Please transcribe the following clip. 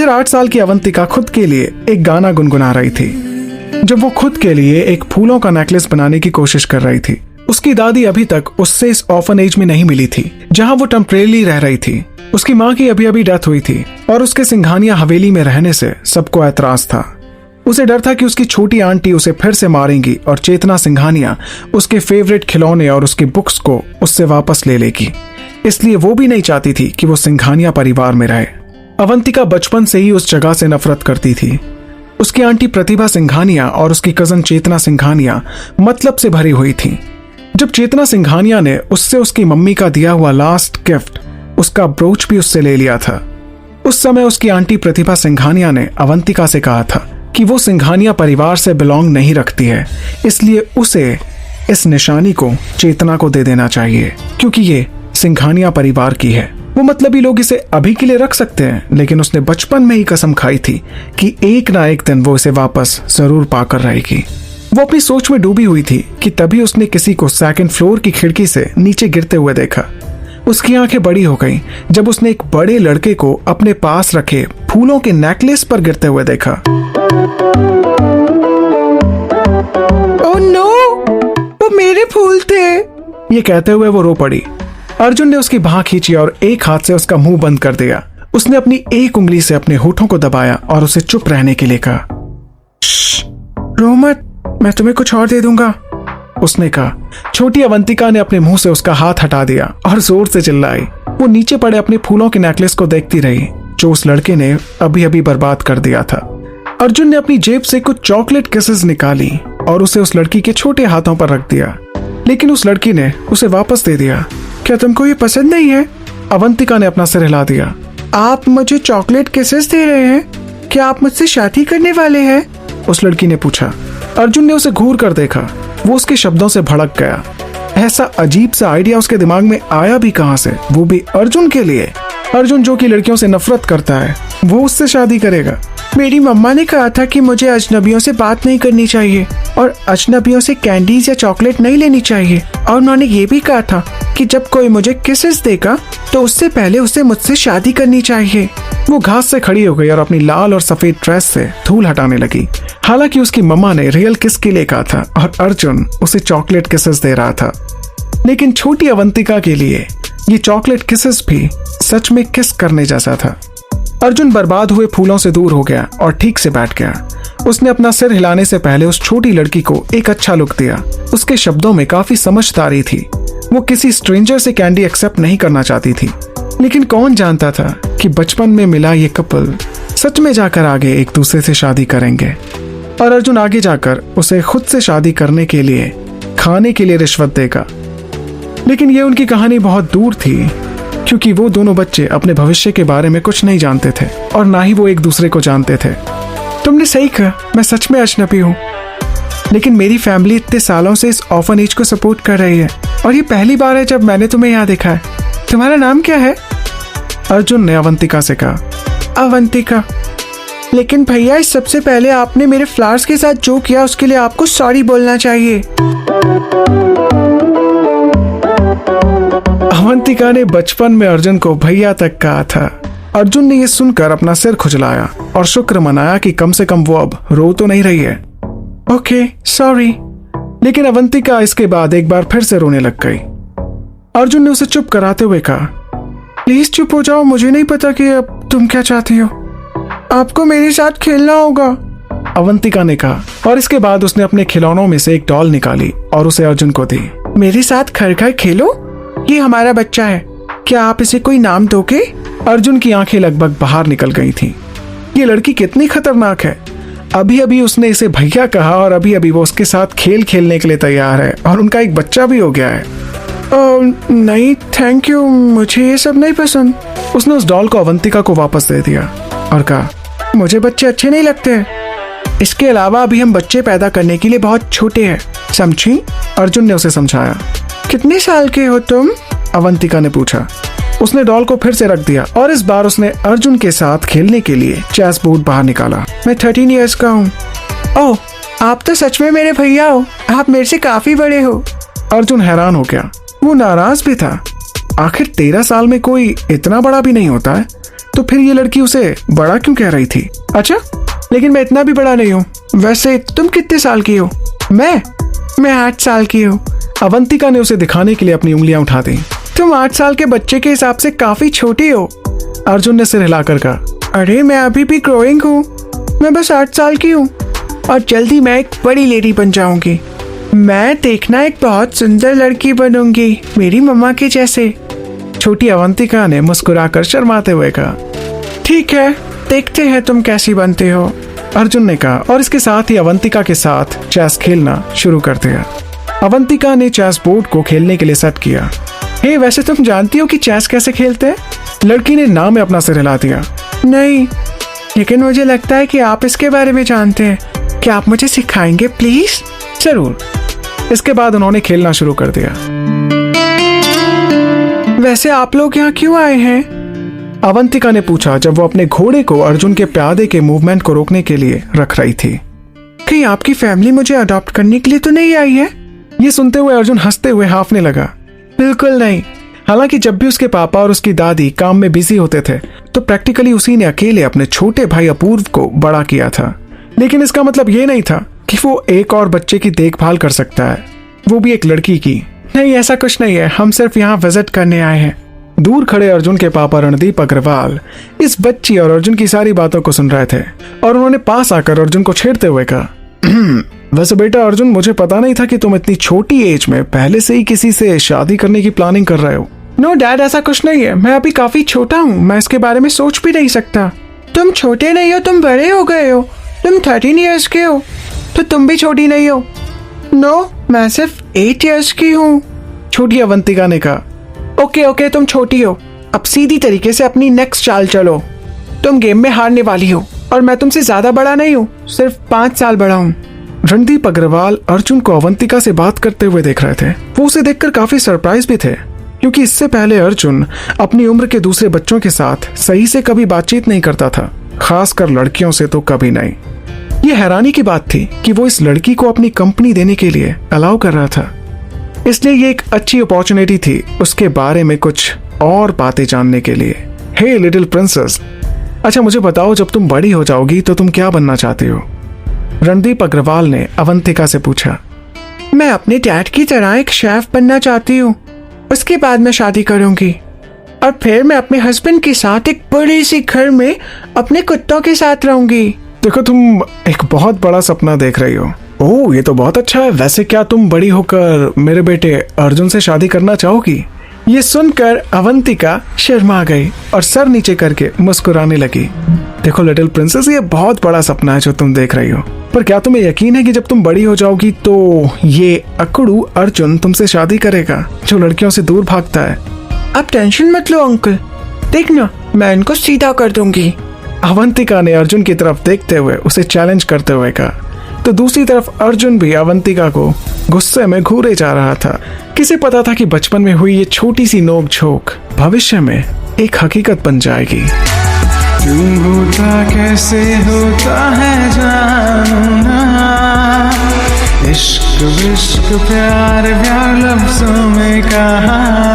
इधर 8 साल की अवंतिका खुद के लिए एक गाना गुनगुना रही थी जब वो खुद के लिए एक फूलों का नेकलेस बनाने की कोशिश कर रही थी। उसकी दादी अभी तक उससे इस ऑर्फनेज में नहीं मिली थी जहां वो टेम्परेरी रह रही थी। उसकी माँ की अभी अभी डेथ हुई थी और उसके सिंघानिया हवेली में रहने से सबको ऐतराज था। उसे डर था कि उसकी छोटी आंटी उसे फिर से मारेंगी और चेतना सिंघानिया उसके फेवरेट खिलौने और उसकी बुक्स को उससे वापस ले लेगी। इसलिए वो भी नहीं चाहती थी कि वो सिंघानिया परिवार में रहे। अवंतिका बचपन से ही उस जगह से नफरत करती थी। उसकी आंटी प्रतिभा सिंघानिया और उसकी कजन चेतना सिंघानिया मतलब से भरी हुई थी। जब चेतना सिंघानिया ने उससे उसकी मम्मी का दिया हुआ लास्ट गिफ्ट, उसका ब्रोच भी उससे ले लिया था, उस समय उसकी आंटी प्रतिभा सिंघानिया ने अवंतिका से कहा था कि वो सिंघानिया परिवार से बिलोंग नहीं रखती है, इसलिए उसे इस निशानी को चेतना को दे देना चाहिए क्योंकि ये सिंघानिया परिवार की है। वो मतलबी लोग इसे अभी के लिए रख सकते हैं, लेकिन उसने बचपन में ही कसम खाई थी कि एक ना एक दिन वो इसे वापस जरूर पाकर रहेगी। वो अपनी सोच में डूबी हुई थी कि तभी उसने किसी को 2nd फ्लोर की खिड़की से नीचे गिरते हुए देखा। उसकी आंखें बड़ी हो गईं जब उसने एक बड़े लड़के को अपने पास रखे फूलों के नेकलेस पर गिरते हुए देखा। ओह नो, वो मेरे फूल थे। ये कहते हुए वो रो पड़ी। अर्जुन ने उसकी बांह खींची और एक हाथ से उसका मुंह बंद कर दिया। उसने अपनी एक उंगली से अपने होठों को दबाया और उसे चुप रहने के लिए कहा। रो मत, मैं तुम्हें कुछ और दे दूंगा, उसने कहा। छोटी अवंतिका ने अपने मुंह से उसका हाथ हटा दिया और जोर से चिल्लाई। वो नीचे पड़े अपने फूलों के नेकलेस को देखती रही जो उस लड़के ने अभी अभी बर्बाद कर दिया था। अर्जुन ने अपनी जेब से कुछ चॉकलेट किसेस निकाली और उसे उस लड़की के छोटे हाथों पर रख दिया, लेकिन उस लड़की ने उसे वापस दे दिया। क्या तुमको ये पसंद नहीं है? अवंतिका ने अपना सिर हिला दिया। आप मुझे चॉकलेट किसेस दे रहे हैं? क्या आप मुझसे शादी करने वाले हैं? उस लड़की ने पूछा। अर्जुन ने उसे घूर कर देखा। वो उसके शब्दों से भड़क गया। ऐसा अजीब सा आइडिया उसके दिमाग में आया भी कहां से, वो भी अर्जुन के लिए। अर्जुन जो कि लड़कियों से नफरत करता है, वो उससे शादी करेगा। मेरी मम्मा ने कहा था कि मुझे अजनबियों से बात नहीं करनी चाहिए और अजनबियों से कैंडीज या चॉकलेट नहीं लेनी चाहिए, और उन्होंने ये भी कहा था कि जब कोई मुझे किसेस देगा तो उससे पहले उसे मुझसे शादी करनी चाहिए। वो घास से खड़ी हो गई और अपनी लाल और सफेद ड्रेस से धूल हटाने लगी। हालांकि उसकी मम्मा ने रियल किस के लिए कहा था और अर्जुन उसे चॉकलेट किसेस दे रहा था, लेकिन छोटी अवंतिका के लिए ये चॉकलेट किसेस भी सच में किस करने जैसा था। अर्जुन बर्बाद हुए फूलों से दूर हो गया और ठीक से बैठ गया। उसने अपना सिर हिलाने से पहले उस छोटी लड़की को एक अच्छा लुक दिया। उसके शब्दों में काफी समझदारी थी। वो किसी स्ट्रेंजर से कैंडी एक्सेप्ट नहीं करना चाहती थी, लेकिन कौन जानता था कि बचपन में मिला ये कपल सच में जाकर आगे एक दूसरे से शादी करेंगे और अर्जुन आगे जाकर उसे खुद से शादी करने के लिए खाने के लिए रिश्वत देगा। लेकिन ये उनकी कहानी बहुत दूर थी क्योंकि वो दोनों बच्चे अपने भविष्य के बारे में कुछ नहीं जानते थे और ना ही वो एक दूसरे को जानते थे। तुमने सही कहा, मैं सच में अजनबी हूँ, लेकिन मेरी फैमिली इतने सालों से इस ऑर्फनेज को सपोर्ट कर रही है और ये पहली बार है जब मैंने तुम्हें यहाँ देखा है। तुम्हारा नाम क्या है? अर्जुन ने अवंतिका से कहा। अवंतिका, लेकिन भैया इस सबसे पहले आपने मेरे फ्लावर्स के साथ जो किया उसके लिए आपको सॉरी बोलना चाहिए। अवंतिका ने बचपन में अर्जुन को भैया तक कहा था। अर्जुन ने यह सुनकर अपना सिर खुजलाया और शुक्र मनाया कि कम से कम वो अब रो तो नहीं रही है। Okay, sorry. लेकिन अवंतिका इसके बाद एक बार फिर से रोने लग गई। अर्जुन ने उसे चुप कराते हुए कहा, प्लीज चुप हो जाओ, मुझे नहीं पता कि अब तुम क्या चाहती हो। आपको मेरे साथ खेलना होगा, अवंतिका ने कहा, और इसके बाद उसने अपने खिलौनों में से एक डॉल निकाली और उसे अर्जुन को दी। मेरे साथ घर घर खेलो, ये हमारा बच्चा है, क्या आप इसे कोई नाम दोगे? अर्जुन की आंखें लगभग बाहर निकल गई थीं। ये लड़की कितनी खतरनाक है। अभी अभी उसने इसे भैया कहा और अभी अभी वो उसके साथ खेल खेलने के लिए तैयार है और उनका एक बच्चा भी हो गया है। नहीं थैंक यू, मुझे ये सब नहीं पसंद। उसने उस डॉल को अवंतिका को वापस दे दिया और कहा, मुझे बच्चे अच्छे नहीं लगते। इसके अलावा अभी हम बच्चे पैदा करने के लिए बहुत छोटे हैं, समझी? अर्जुन ने उसे समझाया। कितने साल के हो तुम? अवंतिका ने पूछा। उसने डॉल को फिर से रख दिया और इस बार उसने अर्जुन के साथ खेलने के लिए चेस बोर्ड बाहर निकाला। मैं 13 इयर्स का हूँ। ओह, आप तो सच में मेरे भैया हो, आप मेरे से काफी बड़े हो। अर्जुन हैरान हो गया। वो नाराज भी था। आखिर 13 साल में कोई इतना बड़ा भी नहीं होता है। तो फिर ये लड़की उसे बड़ा क्यों कह रही थी? अच्छा, लेकिन मैं इतना भी बड़ा नहीं हूँ। वैसे तुम कितने साल की हो? मैं 8 साल की हूँ। अवंतिका ने उसे दिखाने के लिए अपनी उंगलियां उठा दी। तुम 8 साल के बच्चे के हिसाब से काफी छोटी हो। अर्जुन ने सिर हिलाकर कहा। अरे मैं अभी भी ग्रोइंग हूँ, मैं बस 8 साल की हूँ और जल्दी मैं एक बड़ी लेडी बन जाऊंगी। मैं देखना एक बहुत सुंदर लड़की बनूंगी, मेरी मम्मा के जैसे। छोटी अवंतिका ने मुस्कुराकर शर्माते हुए कहा। ठीक है, देखते हैं तुम कैसी बनते हो, अर्जुन ने कहा और इसके साथ ही अवंतिका के साथ चेस खेलना शुरू कर दिया। अवंतिका ने चेस बोर्ड को खेलने के लिए सेट किया। हे, वैसे तुम जानती हो कि चेस कैसे खेलते हैं? लड़की ने ना में अपना सिर हिला दिया। नहीं, लेकिन मुझे लगता है कि आप इसके बारे में जानते हैं। क्या आप मुझे सिखाएंगे प्लीज? जरूर। इसके बाद उन्होंने खेलना शुरू कर दिया। वैसे आप लोग यहाँ क्यों आए हैं? अवंतिका ने पूछा जब वो अपने घोड़े को अर्जुन के प्यादे के मूवमेंट को रोकने के लिए रख रही थी। कहीं आपकी फैमिली मुझे अडॉप्ट करने के लिए तो नहीं आई है? ये सुनते हुए अर्जुन हंसते हुए हाफने लगा। बिल्कुल नहीं। हालांकि जब भी उसके पापा और उसकी दादी काम में बिजी होते थे तो प्रैक्टिकली उसी ने अकेले अपने छोटे भाई अपूर्व को बड़ा किया था, लेकिन इसका मतलब ये नहीं था कि वो एक और बच्चे की देखभाल कर सकता है, वो भी एक लड़की की। नहीं, ऐसा कुछ नहीं है, हम सिर्फ यहाँ विजिट करने आए हैं। दूर खड़े अर्जुन के पापा रणदीप अग्रवाल इस बच्ची और अर्जुन की सारी बातों को सुन रहे थे और उन्होंने पास आकर अर्जुन को छेड़ते हुए कहा, वैसे बेटा अर्जुन, मुझे पता नहीं था कि तुम इतनी छोटी एज में पहले से ही किसी से शादी करने की प्लानिंग कर रहे हो। नो डैड, ऐसा कुछ नहीं है, मैं अभी काफी छोटा हूँ, मैं इसके बारे में सोच भी नहीं सकता। तुम छोटे नहीं हो, तुम बड़े हो गए हो, तुम 13 इयर्स के हो, तो तुम भी छोटी नहीं हो। नो, मैं सिर्फ 8 इयर्स की हूँ, छोटी अवंतिका ने कहा। ओके, तुम छोटी हो, अब सीधी तरीके से अपनी नेक्स्ट चाल चलो। तुम गेम में हारने वाली हो और मैं तुमसे ज्यादा बड़ा नहीं हूँ, सिर्फ 5 साल बड़ा हूँ। रणदीप अग्रवाल अर्जुन को अवंतिका से बात करते हुए देख रहे थे। वो उसे देखकर काफी सरप्राइज भी थे, क्योंकि इससे पहले अर्जुन अपनी उम्र के दूसरे बच्चों के साथ सही से कभी बातचीत नहीं करता था, खासकर लड़कियों से तो कभी नहीं। ये हैरानी की बात थी कि वो इस लड़की को अपनी कंपनी देने के लिए अलाउ कर रहा था, इसलिए ये एक अच्छी अपॉर्चुनिटी थी उसके बारे में कुछ और बातें जानने के लिए। हे लिटिल प्रिंसेस, अच्छा मुझे बताओ, जब तुम बड़ी हो जाओगी तो तुम क्या बनना चाहती हो? रणदीप अग्रवाल ने अवंतिका से पूछा। मैं अपने डैड की तरह एक शेफ बनना चाहती हूँ, उसके बाद मैं शादी करूंगी और फिर मैं अपने हस्बैंड के साथ एक बड़ी सी घर में अपने कुत्तों के साथ रहूंगी। देखो, तुम एक बहुत बड़ा सपना देख रही हो। ओह, ये तो बहुत अच्छा है। वैसे क्या तुम बड़ी होकर मेरे बेटे अर्जुन से शादी करना चाहोगी? ये सुनकर अवंतिका शर्मा गई और सर नीचे करके मुस्कुराने लगी। देखो लिटिल प्रिंसेस, ये बहुत बड़ा सपना है जो तुम देख रही हो, पर क्या तुम्हें यकीन है कि जब तुम बड़ी हो जाओगी तो ये अकड़ू अर्जुन तुमसे शादी करेगा जो लड़कियों से दूर भागता है? आप टेंशन मत लो अंकल, देखना मैं इनको सीधा कर दूंगी। अवंतिका ने अर्जुन की तरफ देखते हुए उसे चैलेंज करते हुए कहा। तो दूसरी तरफ अर्जुन भी अवंतिका को गुस्से में घूरे जा रहा था। किसे पता था कि बचपन में हुई ये छोटी सी नोक झोंक भविष्य में एक हकीकत बन जाएगी। क्यों होता कैसे होता है जानना, इश्क विश्क प्यार प्यार लफ्जों में कहा